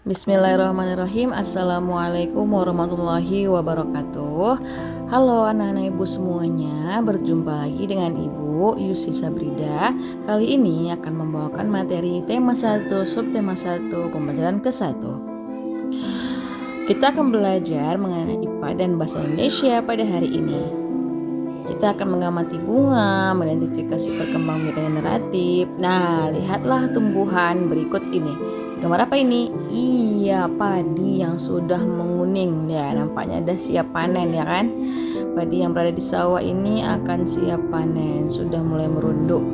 Bismillahirrahmanirrahim. Assalamualaikum warahmatullahi wabarakatuh. Halo anak-anak ibu semuanya, berjumpa lagi dengan Ibu Yusi Sabrida. Kali ini akan membawakan materi tema 1, subtema 1, pembelajaran ke-1. Kita akan belajar mengenai IPA dan bahasa Indonesia pada hari ini. Kita akan mengamati bunga, mengidentifikasi perkembangbiakan generatif. Nah, lihatlah tumbuhan berikut ini. Gambar apa ini? Iya, padi yang sudah menguning ya, nampaknya sudah siap panen ya kan? Padi yang berada di sawah ini akan siap panen, sudah mulai merunduk.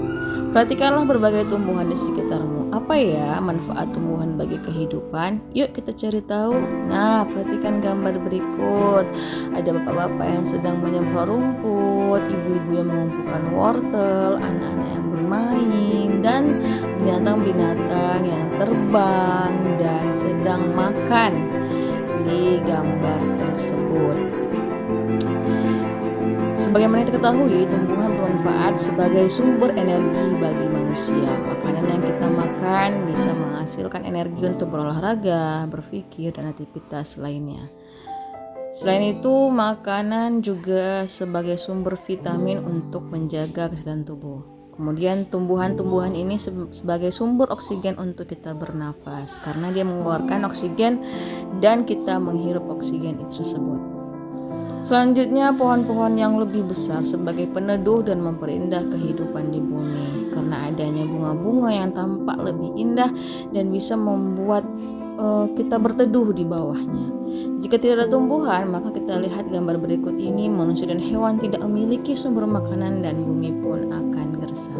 Perhatikanlah berbagai tumbuhan di sekitarmu. Apa ya manfaat tumbuhan bagi kehidupan? Yuk kita cari tahu. Nah, perhatikan gambar berikut. Ada bapak-bapak yang sedang menyemprot rumput, ibu-ibu yang mengumpulkan wortel, anak-anak yang bermain, dan binatang-binatang yang terbang dan sedang makan di gambar tersebut. Sebagaimana kita ketahui, tumbuhan bermanfaat sebagai sumber energi bagi manusia. Makanan yang kita makan bisa menghasilkan energi untuk berolahraga, berpikir, dan aktivitas lainnya. Selain itu, makanan juga sebagai sumber vitamin untuk menjaga kesehatan tubuh. Kemudian tumbuhan-tumbuhan ini sebagai sumber oksigen untuk kita bernafas, karena dia mengeluarkan oksigen dan kita menghirup oksigen itu tersebut. Selanjutnya, pohon-pohon yang lebih besar sebagai peneduh dan memperindah kehidupan di bumi, karena adanya bunga-bunga yang tampak lebih indah dan bisa membuat kita berteduh di bawahnya. Jika tidak ada tumbuhan, maka kita lihat gambar berikut ini, manusia dan hewan tidak memiliki sumber makanan dan bumi pun akan gersam.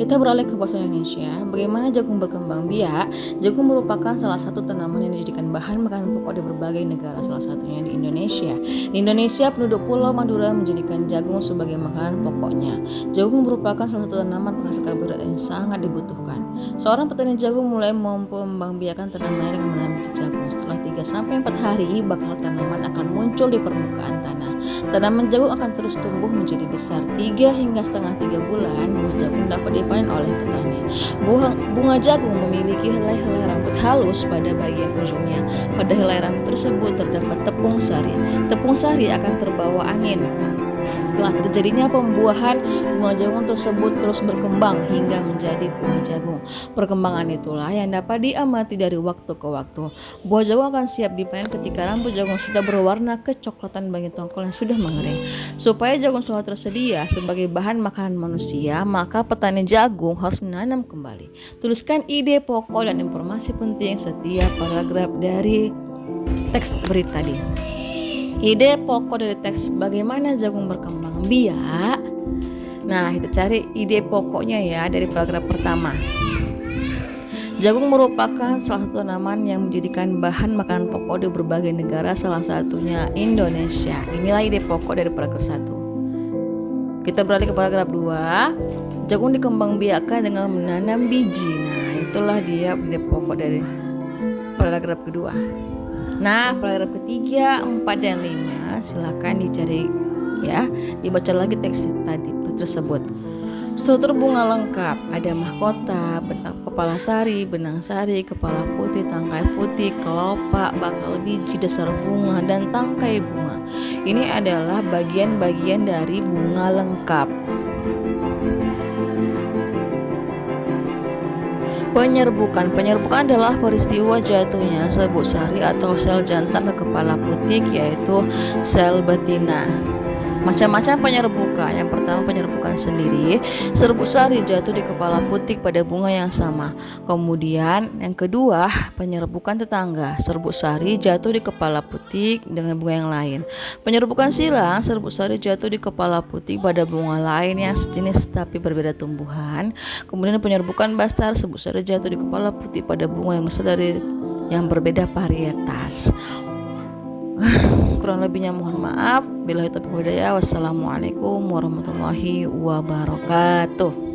Kita beralih ke bahasa Indonesia. Bagaimana jagung berkembang biak? Jagung merupakan salah satu tanaman yang dijadikan bahan makanan pokok di berbagai negara, salah satunya di Indonesia. Di Indonesia, penduduk Pulau Madura menjadikan jagung sebagai makanan pokoknya. Jagung merupakan salah satu tanaman penghasil karbohidrat yang sangat dibutuhkan. Seorang petani jagung mulai mengembangbiakan tanamannya dengan menanam biji jagung. Setelah 3-4 hari, bakal tanaman akan muncul di permukaan tanah. Tanaman jagung akan terus tumbuh menjadi besar. 3 hingga setengah 3 bulan, buah jagung dapat dipanen oleh petani. Bunga jagung memiliki helai-helai rambut halus pada bagian ujungnya. Pada helai rambut tersebut terdapat tepung sari. Tepung sari akan terbawa angin. Setelah terjadinya pembuahan, bunga jagung tersebut terus berkembang hingga menjadi buah jagung. Perkembangan itulah yang dapat diamati dari waktu ke waktu. Buah jagung akan siap dipanen ketika rambut jagung sudah berwarna kecoklatan bagian tongkol yang sudah mengering. Supaya jagung selalu tersedia sebagai bahan makanan manusia, maka petani jagung harus menanam kembali. Tuliskan ide pokok dan informasi penting setiap paragraf dari teks berita tadi. Ide pokok dari teks bagaimana jagung berkembang biak. Nah, kita cari ide pokoknya ya dari paragraf pertama. Jagung merupakan salah satu tanaman yang menjadikan bahan makanan pokok di berbagai negara, salah satunya Indonesia. Inilah ide pokok dari paragraf 1. Kita beralih ke paragraf 2. Jagung dikembangbiakkan dengan menanam biji. Nah, itulah dia ide pokok dari paragraf kedua. Nah, paragraf ketiga, 4, dan 5 silakan dicari ya, dibaca lagi teks tadi tersebut. Struktur bunga lengkap, ada mahkota, kepala sari, benang sari, kepala putih, tangkai putih, kelopak, bakal biji, dasar bunga, dan tangkai bunga. Ini adalah bagian-bagian dari bunga lengkap. Penyerbukan adalah peristiwa jatuhnya serbuk sari atau sel jantan ke kepala putik, yaitu sel betina. Macam-macam penyerbukan. Yang pertama, penyerbukan sendiri. Serbuk sari jatuh di kepala putik pada bunga yang sama. Kemudian yang kedua, penyerbukan tetangga. Serbuk sari jatuh di kepala putik dengan bunga yang lain. Penyerbukan silang, serbuk sari jatuh di kepala putik pada bunga lain yang sejenis tapi berbeda tumbuhan. Kemudian penyerbukan bastar, serbuk sari jatuh di kepala putik pada bunga yang berasal dari yang berbeda varietas. Kurang lebihnya mohon maaf. Billahi taufiq wal hidayah. Wassalamualaikum warahmatullahi wabarakatuh.